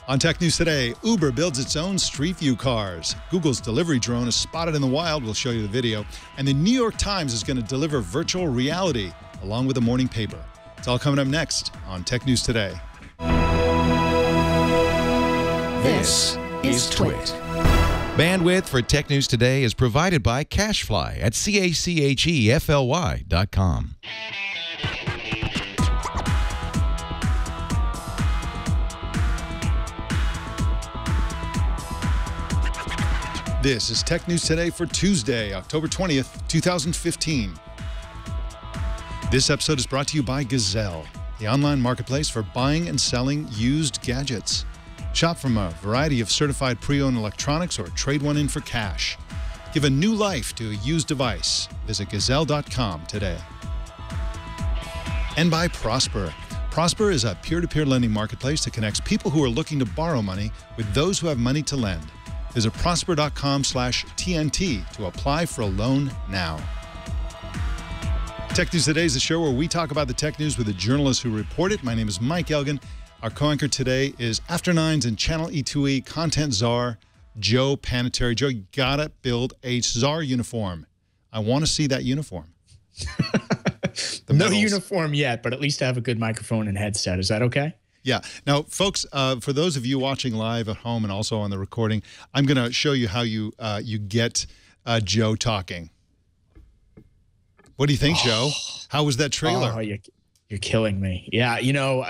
On Tech News Today, Uber builds its own Streetview cars. Google's delivery drone is spotted in the wild. We'll show you the video. And the New York Times is going to deliver virtual reality along with a morning paper. It's all coming up next on Tech News Today. This is Twit. Bandwidth for Tech News Today is provided by CashFly at CACHEFLY.com. This is Tech News Today for Tuesday, October 20th, 2015. This episode is brought to you by Gazelle, the online marketplace for buying and selling used gadgets. Shop from a variety of certified pre-owned electronics or trade one in for cash. Give a new life to a used device. Visit Gazelle.com today. And by Prosper. Prosper is a peer-to-peer lending marketplace that connects people who are looking to borrow money with those who have money to lend. Visit prosper.com/TNT to apply for a loan now. Tech News Today is the show where we talk about the tech news with the journalists who report it. My name is Mike Elgan. Our co-anchor today is After Nines and Channel E2E content czar, Joe Panettieri. Joe, you gotta build a czar uniform. I want to see that uniform. No uniform yet, but at least have a good microphone and headset. Is that okay? Yeah. Now, folks, for those of you watching live at home and also on the recording, I'm going to show you how you get Joe talking. What do you think, Joe? How was that trailer? Oh, you're killing me. Yeah, you know,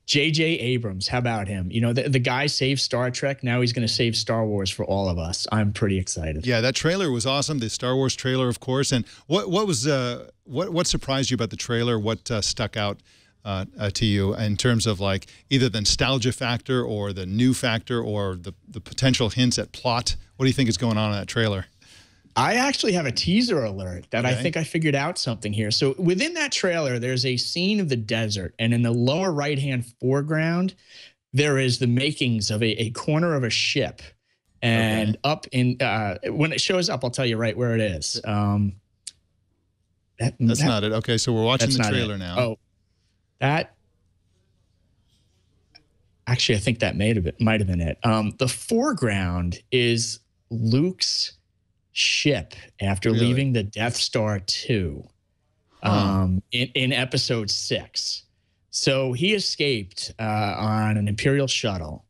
J.J. Abrams, how about him? You know, the guy saved Star Trek. Now he's going to save Star Wars for all of us. I'm pretty excited. Yeah, that trailer was awesome. The Star Wars trailer, of course. And what surprised you about the trailer? What stuck out to you in terms of like either the nostalgia factor or the new factor or the potential hints at plot? What do you think is going on in that trailer? I actually have a teaser alert that I think I figured out something here. So within that trailer, there's a scene of the desert, and in the lower right-hand foreground, there is the makings of a corner of a ship. And up in when it shows up, I'll tell you right where it is. That's not it. Okay, so we're watching the trailer now. Oh, actually, I think that might have been it. The foreground is Luke's ship after leaving the Death Star 2 in episode 6. So he escaped on an Imperial shuttle.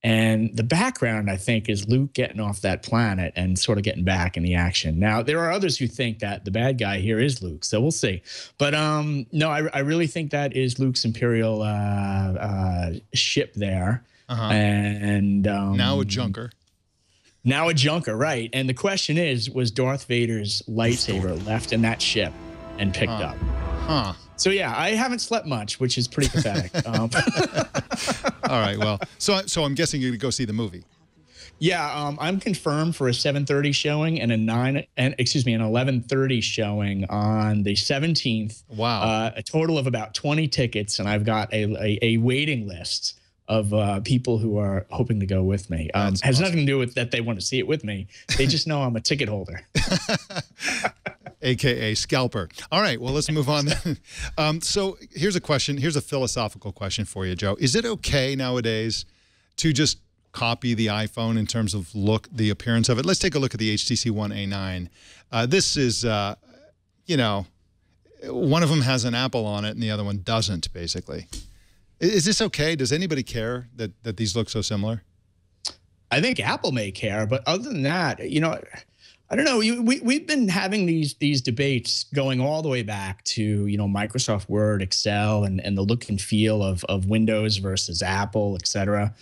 And the background, I think, is Luke getting off that planet and sort of getting back in the action. Now, there are others who think that the bad guy here is Luke, so we'll see. But no, I really think that is Luke's Imperial ship there. And now a junker. Now a junker, right. And the question is, was Darth Vader's lightsaber left in that ship and picked up? So, yeah, I haven't slept much, which is pretty pathetic. All right, well, so I'm guessing you're going to go see the movie. Yeah, I'm confirmed for a 7:30 showing and an 11:30 showing on the 17th. Wow. A total of about 20 tickets, and I've got a waiting list of people who are hoping to go with me. Has awesome. Nothing to do with that they want to see it with me. They just know I'm a ticket holder. AKA scalper. All right, well, let's move on then. So here's a question. Here's a philosophical question for you, Joe. Is it okay nowadays to just copy the iPhone in terms of the appearance of it? Let's take a look at the HTC One A9. This is, you know, one of them has an Apple on it and the other one doesn't, basically. Is this okay? Does anybody care that these look so similar? I think Apple may care, but other than that, you know, I don't know. We've been having these debates going all the way back to, you know, Microsoft Word, Excel, and the look and feel of Windows versus Apple, et cetera.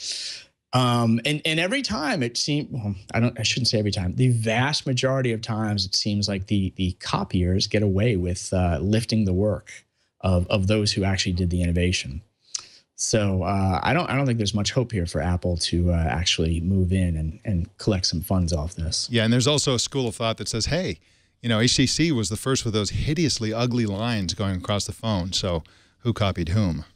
And every time it seemed, well, I shouldn't say every time. The vast majority of times it seems like the copiers get away with lifting the work of those who actually did the innovation. So I don't think there's much hope here for Apple to actually move in and collect some funds off this. Yeah, and there's also a school of thought that says, hey, you know, HTC was the first with those hideously ugly lines going across the phone. So who copied whom?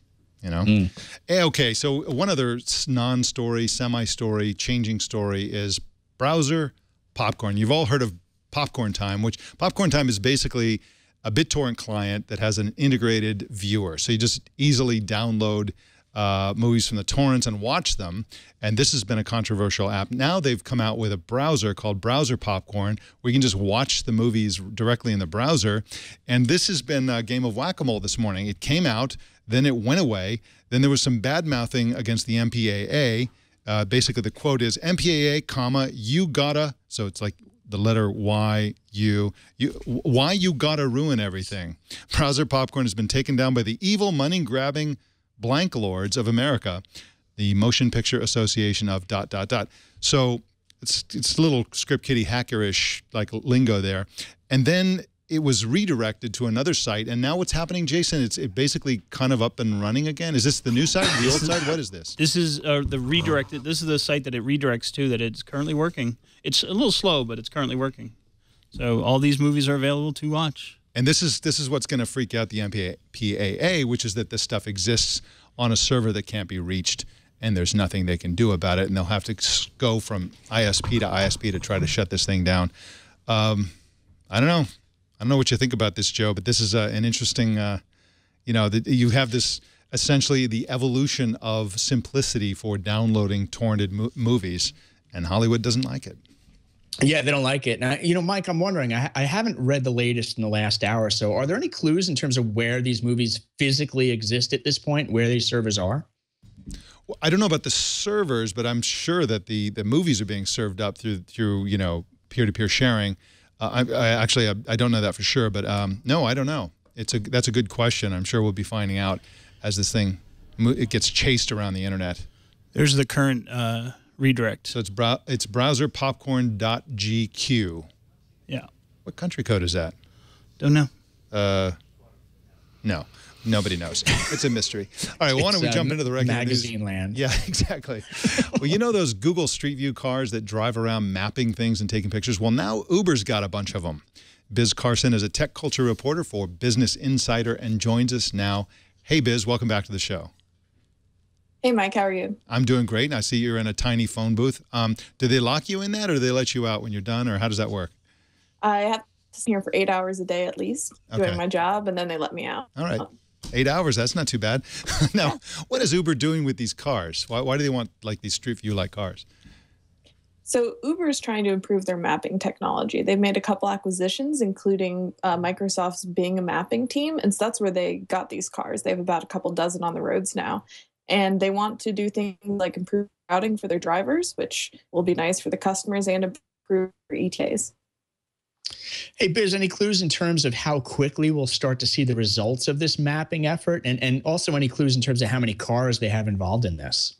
You know? Okay, so one other non-story, semi-story, changing story is browser popcorn. You've all heard of Popcorn Time, which Popcorn Time is basically a BitTorrent client that has an integrated viewer. So you just easily download movies from the torrents and watch them. And this has been a controversial app. Now they've come out with a browser called Browser Popcorn, where you can just watch the movies directly in the browser. And this has been a game of whack-a-mole this morning. It came out, then it went away. Then there was some bad-mouthing against the MPAA. Basically, the quote is, MPAA, comma, you gotta, so it's like the letter Y, why you gotta ruin everything. Browser Popcorn has been taken down by the evil money-grabbing blank lords of America, the Motion Picture Association of ... So it's a little script kiddie hackerish like lingo there. And then it was redirected to another site. And now what's happening, Jason? It's basically kind of up and running again. Is this the new site, the old site? What is this? This is the redirected. This is the site that it redirects to that it's currently working. It's a little slow, but it's currently working. So all these movies are available to watch. And this is what's going to freak out the MPAA, which is that this stuff exists on a server that can't be reached, and there's nothing they can do about it, and they'll have to go from ISP to ISP to try to shut this thing down. I don't know. I don't know what you think about this, Joe, but this is an interesting, you have this essentially the evolution of simplicity for downloading torrented movies, and Hollywood doesn't like it. Yeah, they don't like it. Now, Mike, I'm wondering, I haven't read the latest in the last hour or so. Are there any clues in terms of where these movies physically exist at this point, where these servers are? Well, I don't know about the servers, but I'm sure that the movies are being served up through peer-to-peer sharing. I don't know that for sure, but no, I don't know. That's a good question. I'm sure we'll be finding out as this thing it gets chased around the internet. There's the current redirect. So it's browserpopcorn.gq. Yeah. What country code is that? Don't know. No. Nobody knows. It's a mystery. All right, why don't we jump into the regular magazine news? land. Yeah, exactly. Well, you know those Google Streetview cars that drive around mapping things and taking pictures? Well, now Uber's got a bunch of them. Biz Carson is a tech culture reporter for Business Insider and joins us now. Hey, Biz, welcome back to the show. Hey, Mike, how are you? I'm doing great, and I see you're in a tiny phone booth. Do they lock you in that, or do they let you out when you're done, or how does that work? I have to sit here for 8 hours a day at least, doing my job, and then they let me out. All right. 8 hours, that's not too bad. Now, what is Uber doing with these cars? Why do they want like these Street View-like cars? So Uber is trying to improve their mapping technology. They've made a couple acquisitions, including Microsoft's Bing mapping team, and so that's where they got these cars. They have about a couple dozen on the roads now, and they want to do things like improve routing for their drivers, which will be nice for the customers, and improve for ETAs. Hey, Biz, any clues in terms of how quickly we'll start to see the results of this mapping effort? And also any clues in terms of how many cars they have involved in this?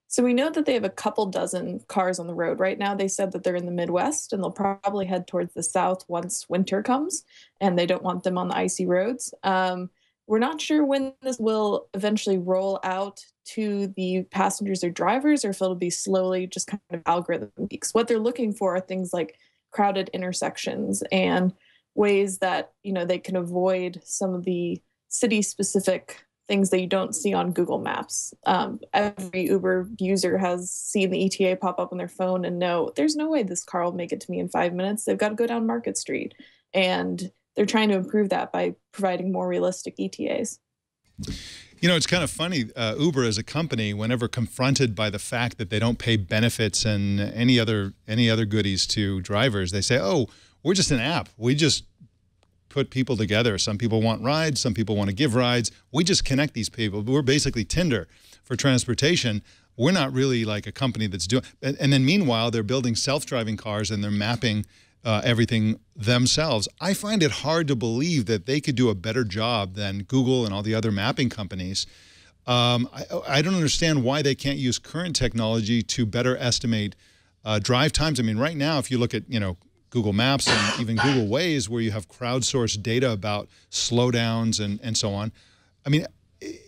So we know that they have a couple dozen cars on the road. Right now, they said that they're in the Midwest, and they'll probably head towards the South once winter comes, and they don't want them on the icy roads. We're not sure when this will eventually roll out to the passengers or drivers, or if it'll be slowly just kind of algorithm tweaks. What they're looking for are things like crowded intersections and ways that, they can avoid some of the city-specific things that you don't see on Google Maps. Every Uber user has seen the ETA pop up on their phone and know there's no way this car will make it to me in 5 minutes. They've got to go down Market Street. And they're trying to improve that by providing more realistic ETAs. It's kind of funny. Uber as a company, whenever confronted by the fact that they don't pay benefits and any other goodies to drivers, they say, "Oh, we're just an app. We just put people together. Some people want rides. Some people want to give rides. We just connect these people. We're basically Tinder for transportation. We're not really like a company that's doing." And then meanwhile, they're building self-driving cars and they're mapping everything themselves. I find it hard to believe that they could do a better job than Google and all the other mapping companies. I don't understand why they can't use current technology to better estimate drive times. I mean, right now, if you look at, Google Maps and even Google Waze, where you have crowdsourced data about slowdowns and so on, I mean,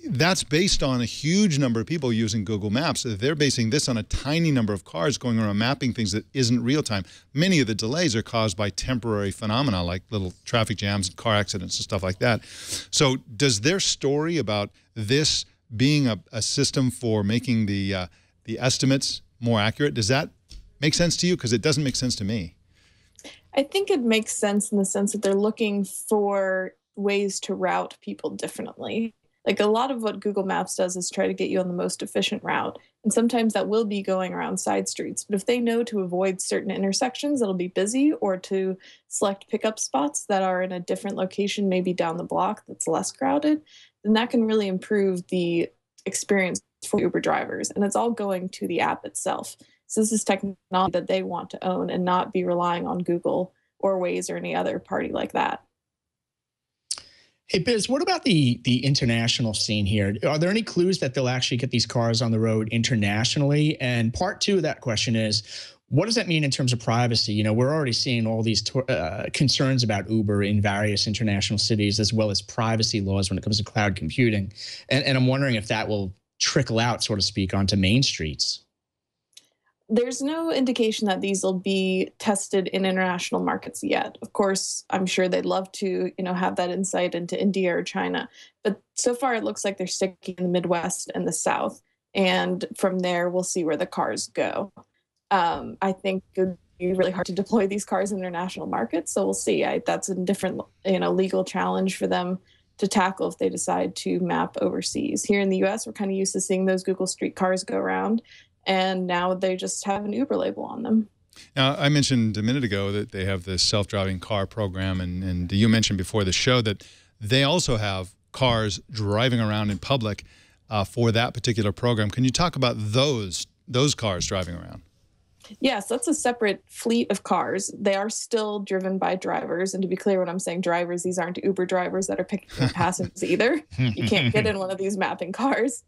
that's based on a huge number of people using Google Maps. They're basing this on a tiny number of cars going around mapping things that isn't real time. Many of the delays are caused by temporary phenomena like little traffic jams and car accidents and stuff like that. So does their story about this being a system for making the estimates more accurate, does that make sense to you? Because it doesn't make sense to me. I think it makes sense in the sense that they're looking for ways to route people differently. Like a lot of what Google Maps does is try to get you on the most efficient route. And sometimes that will be going around side streets. But if they know to avoid certain intersections that'll be busy, or to select pickup spots that are in a different location, maybe down the block that's less crowded, then that can really improve the experience for Uber drivers. And it's all going to the app itself. So this is technology that they want to own and not be relying on Google or Waze or any other party like that. Hey, Biz, what about the international scene here? Are there any clues that they'll actually get these cars on the road internationally? And part two of that question is, what does that mean in terms of privacy? You know, we're already seeing all these concerns about Uber in various international cities, as well as privacy laws when it comes to cloud computing. And I'm wondering if that will trickle out, so to speak, onto main streets. There's no indication that these will be tested in international markets yet. Of course, I'm sure they'd love to, have that insight into India or China. But so far, it looks like they're sticking in the Midwest and the South. And from there, we'll see where the cars go. I think it would be really hard to deploy these cars in international markets. So we'll see. That's a different, legal challenge for them to tackle if they decide to map overseas. Here in the US, we're kind of used to seeing those Google Street cars go around. And now they just have an Uber label on them. Now, I mentioned a minute ago that they have this self-driving car program, and you mentioned before the show that they also have cars driving around in public for that particular program. Can you talk about those cars driving around? Yes, that's a separate fleet of cars. They are still driven by drivers. And to be clear, when I'm saying drivers, these aren't Uber drivers that are picking up passengers either. You can't get in one of these mapping cars.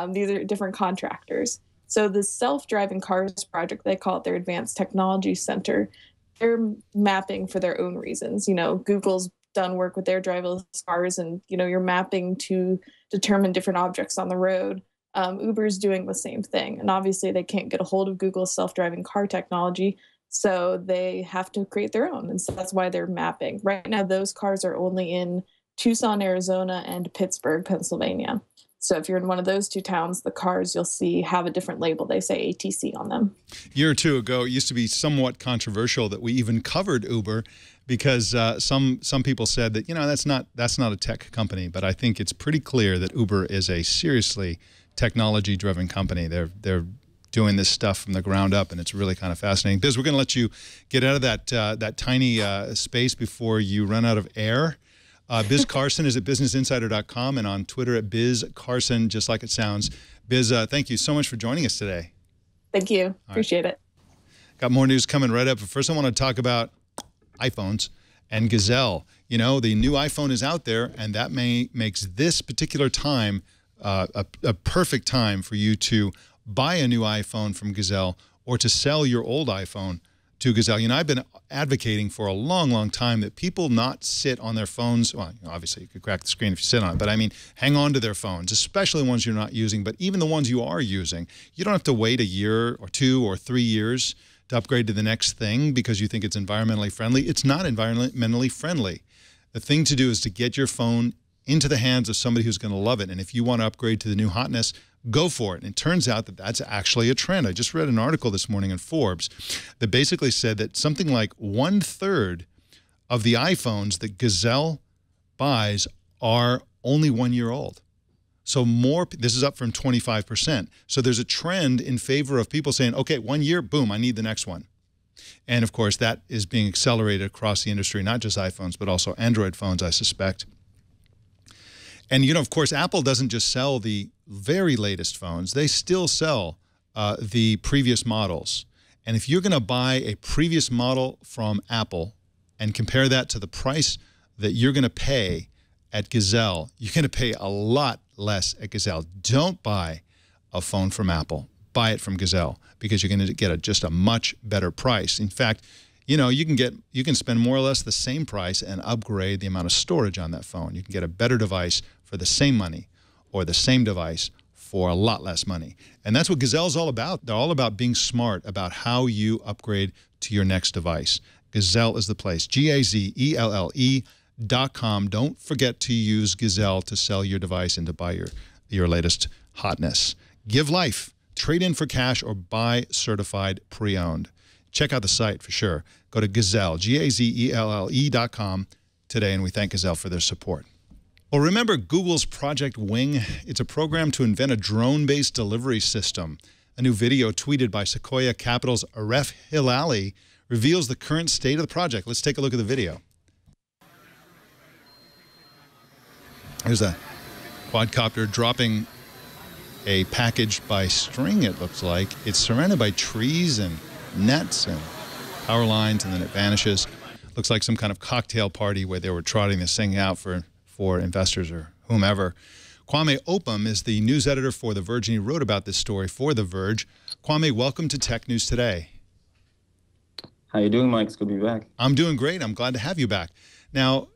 These are different contractors. So the self-driving cars project, they call it their Advanced Technology Center. They're mapping for their own reasons. Google's done work with their driverless cars, and, you're mapping to determine different objects on the road. Uber's doing the same thing. And obviously they can't get a hold of Google's self-driving car technology, so they have to create their own. And so that's why they're mapping. Right now, those cars are only in Tucson, Arizona, and Pittsburgh, Pennsylvania. So if you're in one of those two towns, the cars you'll see have a different label. They say ATC on them. A year or two ago, it used to be somewhat controversial that we even covered Uber, because some people said that, that's not a tech company. But I think it's pretty clear that Uber is a seriously technology-driven company. They're doing this stuff from the ground up, and it's really kind of fascinating. Biz, we're going to let you get out of that tiny space before you run out of air. Biz Carson is at businessinsider.com and on Twitter at Biz Carson, just like it sounds. Biz, thank you so much for joining us today. Thank you. Appreciate it. Got more news coming right up. But first, I want to talk about iPhones and Gazelle. The new iPhone is out there, and that makes this particular time a perfect time for you to buy a new iPhone from Gazelle or to sell your old iPhone to Gazelle. I've been advocating for a long, long time that people not sit on their phones. Well, obviously you could crack the screen if you sit on it, but I mean, hang on to their phones, especially ones you're not using, but even the ones you are using. You don't have to wait a year or 2 or 3 years to upgrade to the next thing because you think it's environmentally friendly. It's not environmentally friendly. The thing to do is to get your phone into the hands of somebody who's going to love it. And if you want to upgrade to the new hotness, go for it. And it turns out that that's actually a trend. I just read an article this morning in Forbes that basically said that something like 1/3 of the iPhones that Gazelle buys are only 1 year old. So this is up from 25%. So there's a trend in favor of people saying, okay, 1 year, boom, I need the next one. And of course, that is being accelerated across the industry, not just iPhones, but also Android phones, I suspect. And, of course, Apple doesn't just sell the very latest phones. They still sell the previous models. And if you're going to buy a previous model from Apple and compare that to the price that you're going to pay at Gazelle, you're going to pay a lot less at Gazelle. Don't buy a phone from Apple. Buy it from Gazelle because you're going to get just a much better price. In fact, you can spend more or less the same price and upgrade the amount of storage on that phone. You can get a better device for the same money or the same device for a lot less money. And that's what Gazelle's all about. They're all about being smart about how you upgrade to your next device. Gazelle is the place. GAZELLE.com. Don't forget to use Gazelle to sell your device and to buy your latest hotness. Give life. Trade in for cash or buy certified pre-owned. Check out the site for sure. Go to Gazelle, GAZELLE.com today, and we thank Gazelle for their support. Well, remember Google's Project Wing? It's a program to invent a drone-based delivery system. A new video tweeted by Sequoia Capital's Aref Hilali reveals the current state of the project. Let's take a look at the video. There's a quadcopter dropping a package by string, it looks like. It's surrounded by trees and nets and power lines, and then it vanishes. Looks like some kind of cocktail party where they were trotting this thing out for investors or whomever. Kwame Opam is the news editor for The Verge, and he wrote about this story for The Verge. Kwame, welcome to Tech News Today. How you doing, Mike? It's good to be back. I'm doing great. I'm glad to have you back. Now,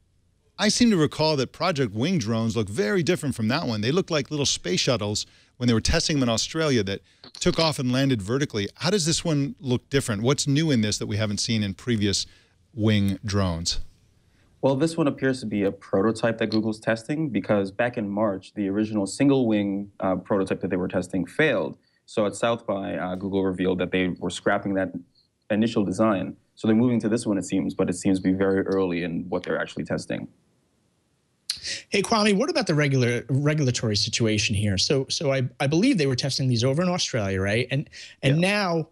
I seem to recall that Project Wing drones look very different from that one. They look like little space shuttles when they were testing them in Australia that took off and landed vertically. How does this one look different? What's new in this that we haven't seen in previous Wing drones? Well, this one appears to be a prototype that Google's testing, because back in March, the original single-wing prototype that they were testing failed. So at South by, Google revealed that they were scrapping that initial design. So they're moving to this one, it seems, but it seems to be very early in what they're actually testing. Hey, Kwame, what about the regulatory situation here? So I believe they were testing these over in Australia, right? And now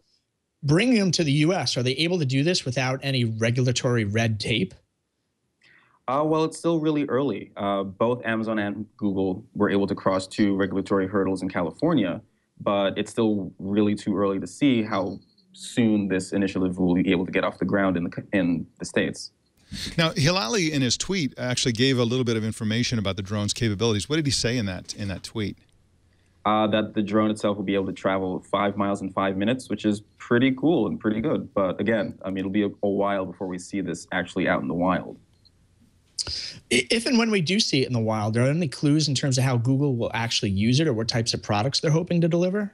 bringing them to the U.S., are they able to do this without any regulatory red tape? Well, it's still really early. Both Amazon and Google were able to cross 2 regulatory hurdles in California, but it's still really too early to see how soon this initiative will be able to get off the ground in the States. Now, Hilali in his tweet actually gave a little bit of information about the drone's capabilities. What did he say in that tweet? That the drone itself will be able to travel 5 miles in 5 minutes, which is pretty cool and pretty good. But again, I mean, it'll be a while before we see this actually out in the wild. If and when we do see it in the wild, are there any clues in terms of how Google will actually use it or what types of products they're hoping to deliver?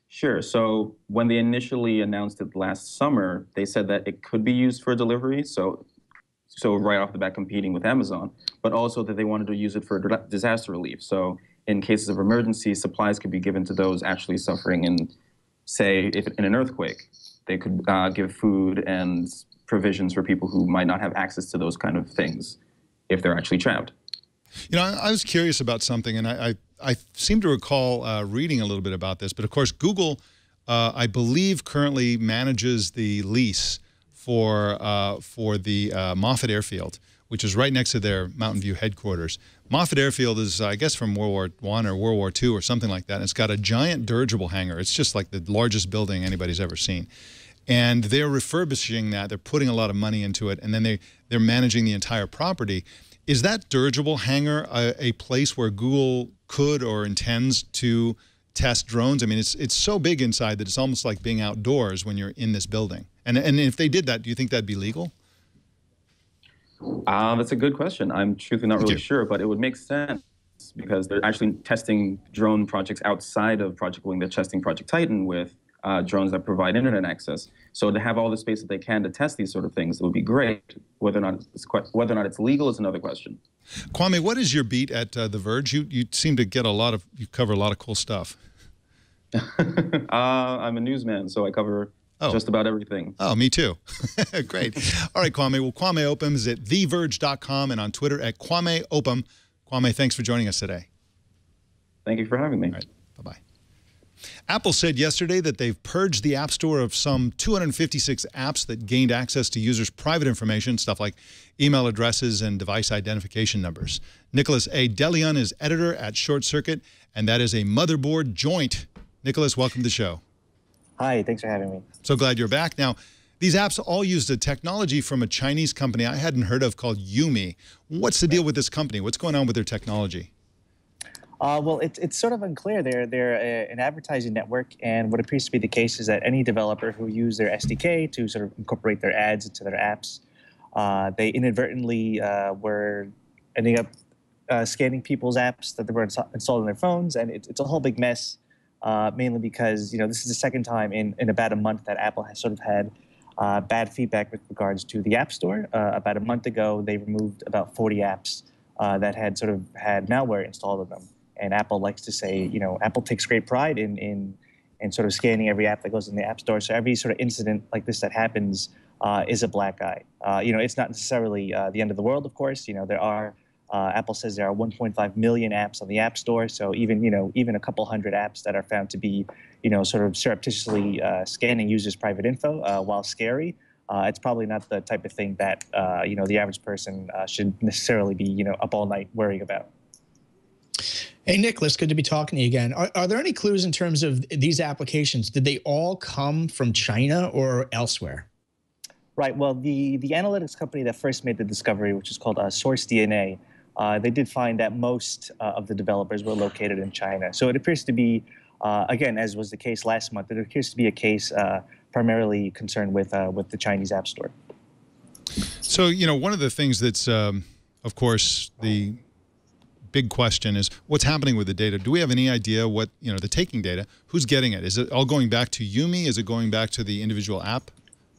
Sure. So when they initially announced it last summer, they said that it could be used for delivery. So right off the bat competing with Amazon, but also that they wanted to use it for disaster relief. So in cases of emergency, supplies could be given to those actually suffering in, say, if in an earthquake. They could give food and provisions for people who might not have access to those kind of things if they're actually trapped. You know, I was curious about something, and I seem to recall reading a little bit about this, but of course Google, I believe, currently manages the lease for the Moffett Airfield, which is right next to their Mountain View headquarters. Moffett Airfield is, I guess, from World War I or World War II or something like that. And it's got a giant dirigible hangar. It's just like the largest building anybody's ever seen. And they're refurbishing that. They're putting a lot of money into it, and then they're managing the entire property. Is that dirigible hangar a place where Google could or intends to test drones? I mean, it's so big inside that it's almost like being outdoors when you're in this building. And if they did that, do you think that'd be legal? That's a good question. I'm truthfully not really sure, but it would make sense because they're actually testing drone projects outside of Project Wing. They're testing Project Titan with drones that provide internet access. So to have all the space that they can to test these sort of things, it would be great. Whether or not it's legal is another question. Kwame, what is your beat at The Verge? You seem to get you cover a lot of cool stuff. I'm a newsman, so I cover just about everything. Oh, me too. Great. All right, Kwame. Well, Kwame Opam is at theverge.com and on Twitter at Kwame Opam. Kwame, thanks for joining us today. Thank you for having me. All right. Bye-bye. Apple said yesterday that they've purged the App Store of some 256 apps that gained access to users' private information, stuff like email addresses and device identification numbers. Nicholas A. Deleon is editor at Short Circuit, and that is a motherboard joint. Nicholas, welcome to the show. Hi, thanks for having me. So glad you're back. Now, these apps all used a technology from a Chinese company I hadn't heard of called Yumi. What's the deal with this company? What's going on with their technology? Well, it's sort of unclear. They're an advertising network, and what appears to be the case is that any developer who used their SDK to sort of incorporate their ads into their apps, they inadvertently were ending up scanning people's apps that they were installed on their phones, and it's a whole big mess, mainly because this is the second time in about a month that Apple has sort of had bad feedback with regards to the App Store. About a month ago, they removed about 40 apps that had sort of had malware installed on them. And Apple likes to say, Apple takes great pride in sort of scanning every app that goes in the App Store. So every sort of incident like this that happens is a black eye. It's not necessarily the end of the world, of course. There are Apple says there are 1.5 million apps on the App Store. So even a couple hundred apps that are found to be, sort of surreptitiously scanning users' private info, while scary, it's probably not the type of thing that the average person should necessarily be up all night worrying about. Hey, Nicholas, good to be talking to you again. Are there any clues in terms of these applications? Did they all come from China or elsewhere? Right. Well, the analytics company that first made the discovery, which is called SourceDNA, they did find that most of the developers were located in China. So it appears to be, again, as was the case last month, it appears to be a case primarily concerned with the Chinese App Store. So, one of the things that's, of course, the big question is what's happening with the data. Do we have any idea what, the taking data, who's getting it? Is it all going back to Yumi? Is it going back to the individual app?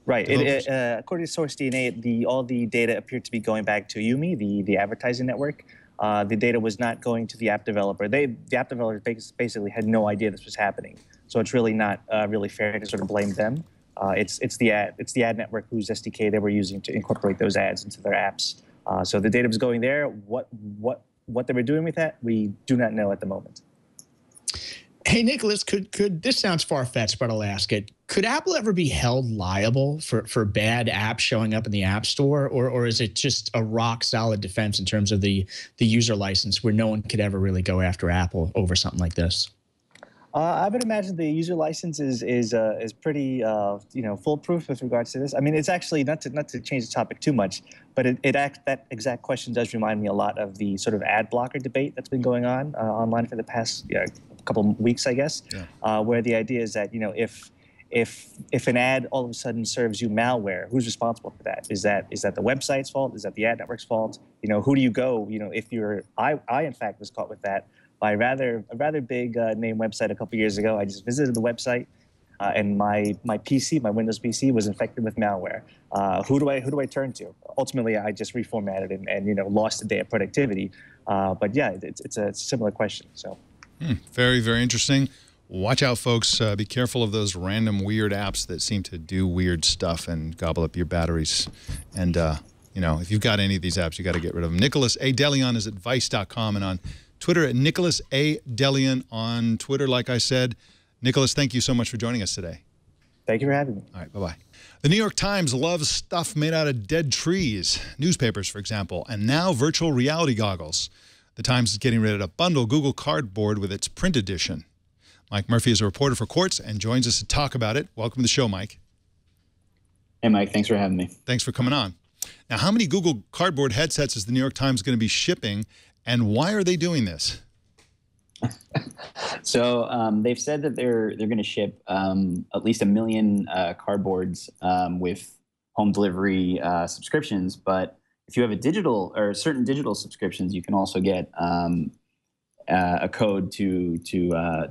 Right. According to SourceDNA, all the data appeared to be going back to Yumi, the advertising network. The data was not going to the app developer. The app developer basically had no idea this was happening. So it's really not really fair to sort of blame them. It's the ad network whose SDK they were using to incorporate those ads into their apps. So the data was going there. What they were doing with that, we do not know at the moment. Hey, Nicholas, could this sounds far-fetched, but I'll ask it. Could Apple ever be held liable for bad apps showing up in the App Store, or is it just a rock-solid defense in terms of the user license where no one could ever really go after Apple over something like this? I would imagine the user license is pretty foolproof with regards to this. I mean, it's actually not to change the topic too much, but that exact question does remind me a lot of the sort of ad blocker debate that's been going on online for the past couple of weeks, I guess, where the idea is that if an ad all of a sudden serves you malware, who's responsible for that? Is that the website's fault? Is that the ad network's fault? Who do you go? If I in fact was caught with that by a rather big name website a couple years ago. I just visited the website, and my PC, my Windows PC, was infected with malware. Who do I turn to? Ultimately, I just reformatted and lost a day of productivity. But yeah, it's a similar question. So. Very, very interesting. Watch out, folks. Be careful of those random weird apps that seem to do weird stuff and gobble up your batteries. And, if you've got any of these apps, you got to get rid of them. Nicholas A. Deleon is at Vice.com and on Twitter at Nicholas A. Delion on Twitter, like I said. Nicholas, thank you so much for joining us today. Thank you for having me. All right, bye-bye. The New York Times loves stuff made out of dead trees, newspapers, for example, and now virtual reality goggles. The Times is getting ready to bundle Google Cardboard with its print edition. Mike Murphy is a reporter for Quartz and joins us to talk about it. Welcome to the show, Mike. Hey, Mike. Thanks for having me. Thanks for coming on. Now, how many Google Cardboard headsets is the New York Times going to be shipping, and why are they doing this? So they've said that they're going to ship at least 1 million cardboards with home delivery subscriptions. But if you have a digital or certain digital subscriptions, you can also get a code to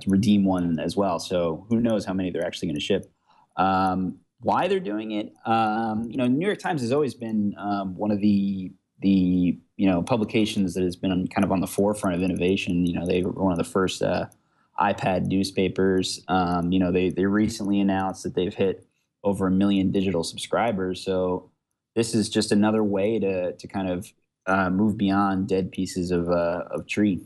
redeem one as well. So who knows how many they're actually going to ship. Why they're doing it? New York Times has always been one of the publications that has been kind of on the forefront of innovation. They were one of the first iPad newspapers. They recently announced that they've hit over 1 million digital subscribers. So this is just another way to kind of move beyond dead pieces of tree.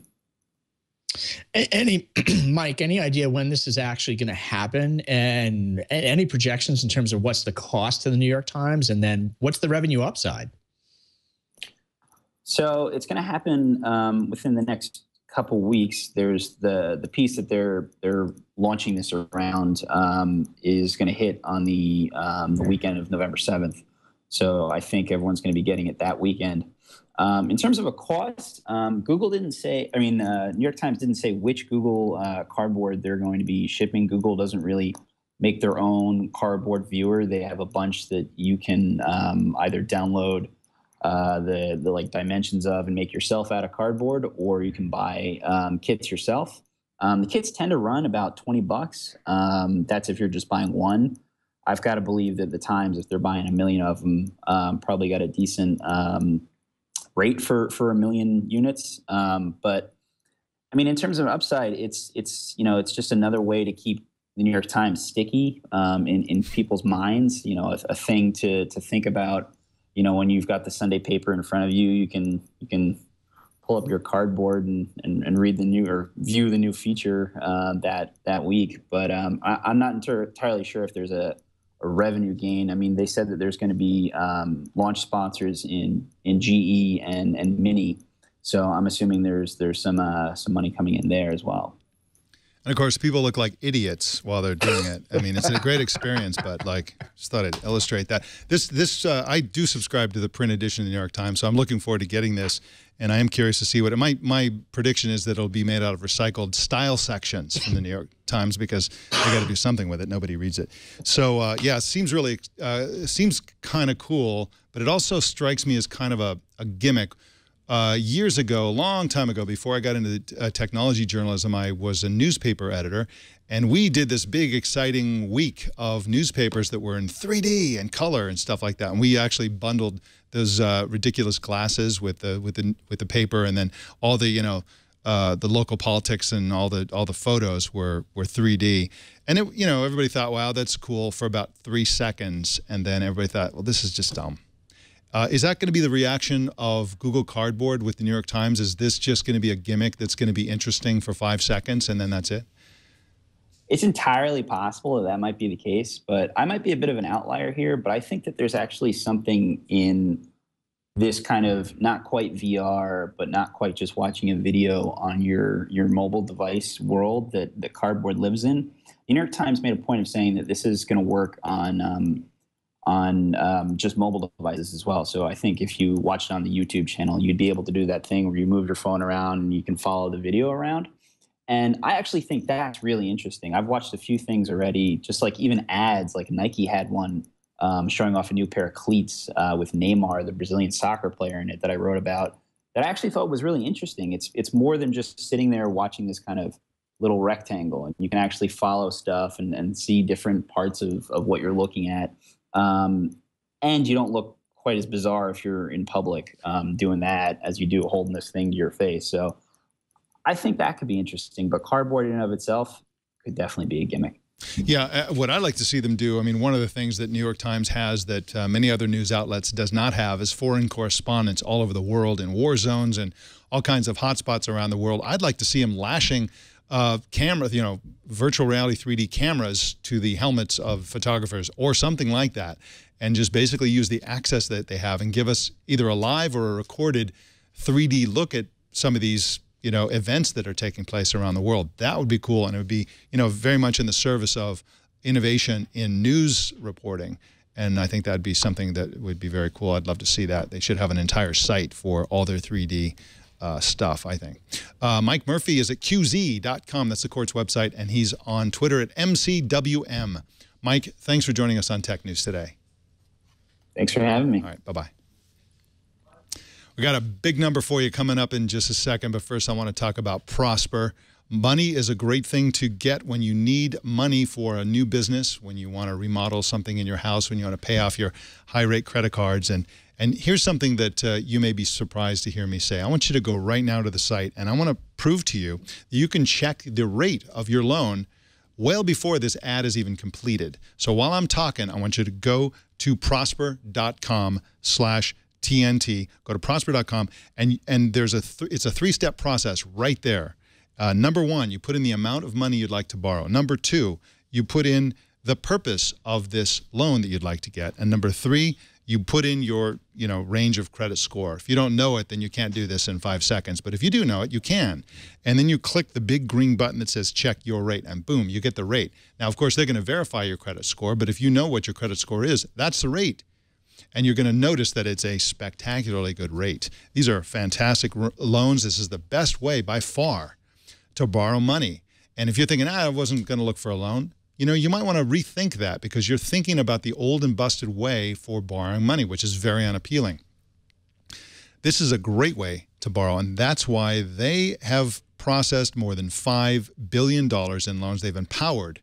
Mike, any idea when this is actually going to happen, and any projections in terms of what's the cost to the New York Times, and then what's the revenue upside? So it's going to happen within the next couple weeks. There's the piece that they're launching this around is going to hit on the weekend of November 7th. So I think everyone's going to be getting it that weekend. In terms of a cost, Google didn't say, New York Times didn't say which Google Cardboard they're going to be shipping. Google doesn't really make their own cardboard viewer. They have a bunch that you can either download the dimensions of and make yourself out of cardboard, or you can buy kits yourself. The kits tend to run about $20. That's if you're just buying one. I've got to believe that the Times, if they're buying 1 million of them, probably got a decent rate for 1 million units. But in terms of upside, it's just another way to keep the New York Times sticky in people's minds. A thing to think about. When you've got the Sunday paper in front of you, you can pull up your cardboard and read the new or view the new feature that week. But I'm not entirely sure if there's a revenue gain. I mean, they said that there's going to be launch sponsors in GE and Mini, so I'm assuming there's some money coming in there as well. And of course, people look like idiots while they're doing it. I mean, it's a great experience, but like, just thought I'd illustrate that. I do subscribe to the print edition of the New York Times, so I'm looking forward to getting this, and I am curious to see what it might. My prediction is that it'll be made out of recycled style sections from the New York Times, because they got to do something with it. Nobody reads it. So yeah, it seems really seems kind of cool, but it also strikes me as kind of a gimmick. Years ago, a long time ago, before I got into technology journalism, I was a newspaper editor, and we did this big, exciting week of newspapers that were in 3D and color and stuff like that. And we actually bundled those ridiculous glasses with the paper, and then all the the local politics and all the photos were 3D. And it, everybody thought, wow, that's cool for about 3 seconds, and then everybody thought, well, this is just dumb. Is that going to be the reaction of Google Cardboard with the New York Times? Is this just going to be a gimmick that's going to be interesting for 5 seconds and then that's it? It's entirely possible that might be the case, but I might be a bit of an outlier here. But I think that there's actually something in this kind of not quite VR, but not quite just watching a video on your mobile device world that Cardboard lives in. The New York Times made a point of saying that this is going to work on just mobile devices as well. So I think if you watched it on the YouTube channel, you'd be able to do that thing where you move your phone around and you can follow the video around. And I actually think that's really interesting. I've watched a few things already, just like even ads, like Nike had one showing off a new pair of cleats with Neymar, the Brazilian soccer player, in it that I wrote about, that I actually thought was really interesting. It's more than just sitting there watching this kind of little rectangle, and you can actually follow stuff and see different parts of what you're looking at. And you don't look quite as bizarre if you're in public doing that as you do holding this thing to your face. So I think that could be interesting, but Cardboard in and of itself could definitely be a gimmick. Yeah, what I'd like to see them do, I mean, one of the things that New York Times has that many other news outlets does not have is foreign correspondents all over the world in war zones and all kinds of hotspots around the world. I'd like to see them lashing cameras, virtual reality 3D cameras to the helmets of photographers or something like that, and just basically use the access that they have and give us either a live or a recorded 3D look at some of these events that are taking place around the world. That would be cool, and it would be very much in the service of innovation in news reporting. And I think that'd be something that would be very cool. I'd love to see that. They should have an entire site for all their 3D stuff, I think. Mike Murphy is at QZ.com. That's the court's website, and he's on Twitter at MCWM. Mike, thanks for joining us on Tech News today. Thanks for having me. All right, bye-bye. We got a big number for you coming up in just a second, but first I want to talk about Prosper. Money is a great thing to get when you need money for a new business, when you want to remodel something in your house, when you want to pay off your high-rate credit cards. And here's something that you may be surprised to hear me say. I want you to go right now to the site, and I want to prove to you that you can check the rate of your loan well before this ad is even completed. So while I'm talking, I want you to go to prosper.com/TNT. Go to prosper.com, and there's it's a 3-step process right there. Number 1, you put in the amount of money you'd like to borrow. Number 2, you put in the purpose of this loan that you'd like to get. And number 3, you put in your range of credit score. If you don't know it, then you can't do this in 5 seconds. But if you do know it, you can. And then you click the big green button that says check your rate, and boom, you get the rate. Now, of course, they're going to verify your credit score, but if you know what your credit score is, that's the rate. And you're going to notice that it's a spectacularly good rate. These are fantastic loans. This is the best way by far to borrow money. And if you're thinking, I wasn't going to look for a loan, you might want to rethink that, because you're thinking about the old and busted way for borrowing money, which is very unappealing. This is a great way to borrow, and that's why they have processed more than $5 billion in loans. They've empowered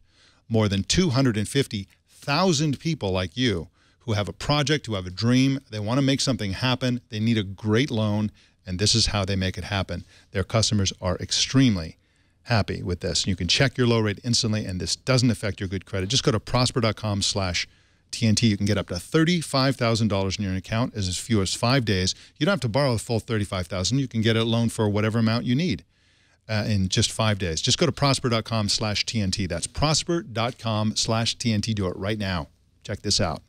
more than 250,000 people like you who have a project, who have a dream. They want to make something happen. They need a great loan, and this is how they make it happen. Their customers are extremely happy with this. You can check your low rate instantly, and this doesn't affect your good credit. Just go to prosper.com/TNT. TNT, you can get up to $35,000 in your account as few as 5 days. You don't have to borrow the full $35,000. You can get a loan for whatever amount you need in just 5 days. Just go to prosper.com/TNT. That's prosper.com/TNT. Do it right now. Check this out.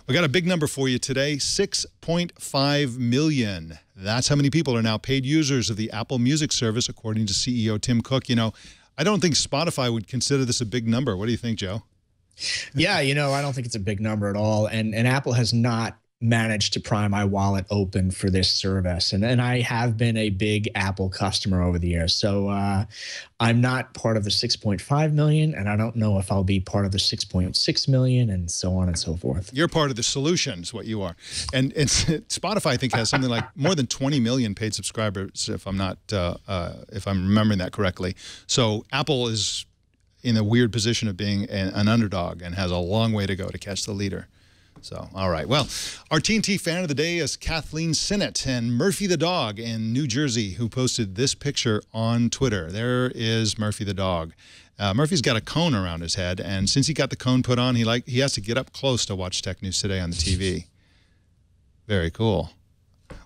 We got a big number for you today, 6.5 million. That's how many people are now paid users of the Apple Music service, according to CEO Tim Cook. You know, I don't think Spotify would consider this a big number. What do you think, Joe? Yeah, you know, I don't think it's a big number at all. And Apple has not managed to pry my wallet open for this service. And I have been a big Apple customer over the years. So I'm not part of the 6.5 million, and I don't know if I'll be part of the 6.6 million, and so on and so forth. You're part of the solution is what you are. And Spotify, I think, has something like more than 20 million paid subscribers, if I'm not, if I'm remembering that correctly. So Apple is in a weird position of being an underdog and has a long way to go to catch the leader. So, all right. Well, our TNT fan of the day is Kathleen Sinnott and Murphy the dog in New Jersey, who posted this picture on Twitter. There is Murphy the dog. Murphy's got a cone around his head, and since he got the cone put on, he has to get up close to watch Tech News Today on the TV. Very cool.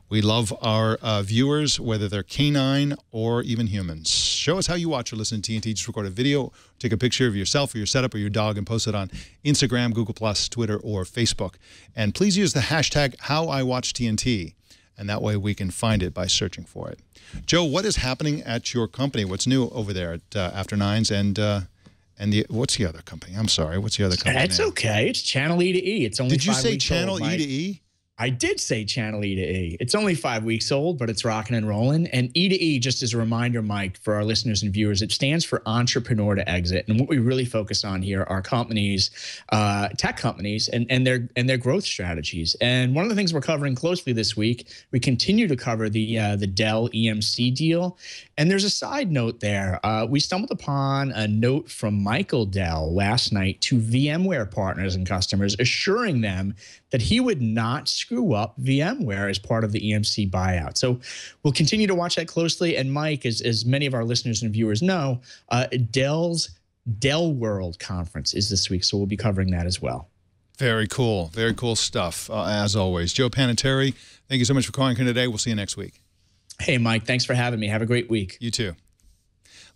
We love our viewers, whether they're canine or even humans. Show us how you watch or listen to TNT. Just record a video, take a picture of yourself or your setup or your dog, and post it on Instagram, Google+, Twitter, or Facebook. And please use the hashtag HowIWatchTNT, and that way we can find it by searching for it. Joe, what is happening at your company? What's new over there at After Nines? And what's the other company? I'm sorry. What's the other company? It's okay. It's Channel E to E. It's only 5 weeks old. Did you say Channel E to E? I did say Channel E to E. It's only 5 weeks old, but it's rocking and rolling. And E to E, just as a reminder, Mike, for our listeners and viewers, it stands for Entrepreneur to Exit. And what we really focus on here are companies, tech companies, and their growth strategies. And one of the things we're covering closely this week, we continue to cover the Dell EMC deal. And there's a side note there. We stumbled upon a note from Michael Dell last night to VMware partners and customers, assuring them that he would not screw up VMware as part of the EMC buyout. So we'll continue to watch that closely. And Mike, as many of our listeners and viewers know, Dell's Dell World Conference is this week, so we'll be covering that as well. Very cool. Very cool stuff, as always. Joe Panettieri, thank you so much for calling here today. We'll see you next week. Hey, Mike, thanks for having me. Have a great week. You too.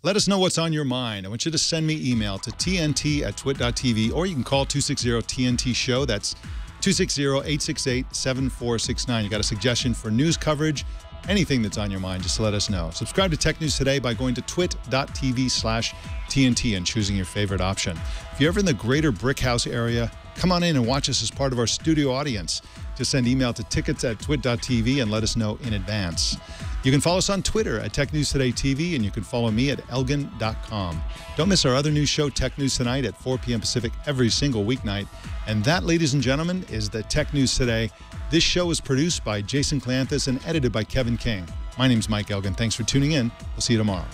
Let us know what's on your mind. I want you to send me email to tnt@twit.tv, or you can call 260-TNT-SHOW. That's 260-868-7469. You got a suggestion for news coverage, anything that's on your mind, just let us know. Subscribe to Tech News Today by going to twit.tv/TNT and choosing your favorite option. If you're ever in the greater Brickhouse area, come on in and watch us as part of our studio audience. Just send email to tickets@twit.tv and let us know in advance. You can follow us on Twitter at Tech News Today TV, and you can follow me at elgan.com. Don't miss our other news show, Tech News Tonight, at 4 p.m. Pacific every single weeknight. And that, ladies and gentlemen, is the Tech News Today. This show is produced by Jason Clanthis and edited by Kevin King. My name's Mike Elgan. Thanks for tuning in. We'll see you tomorrow.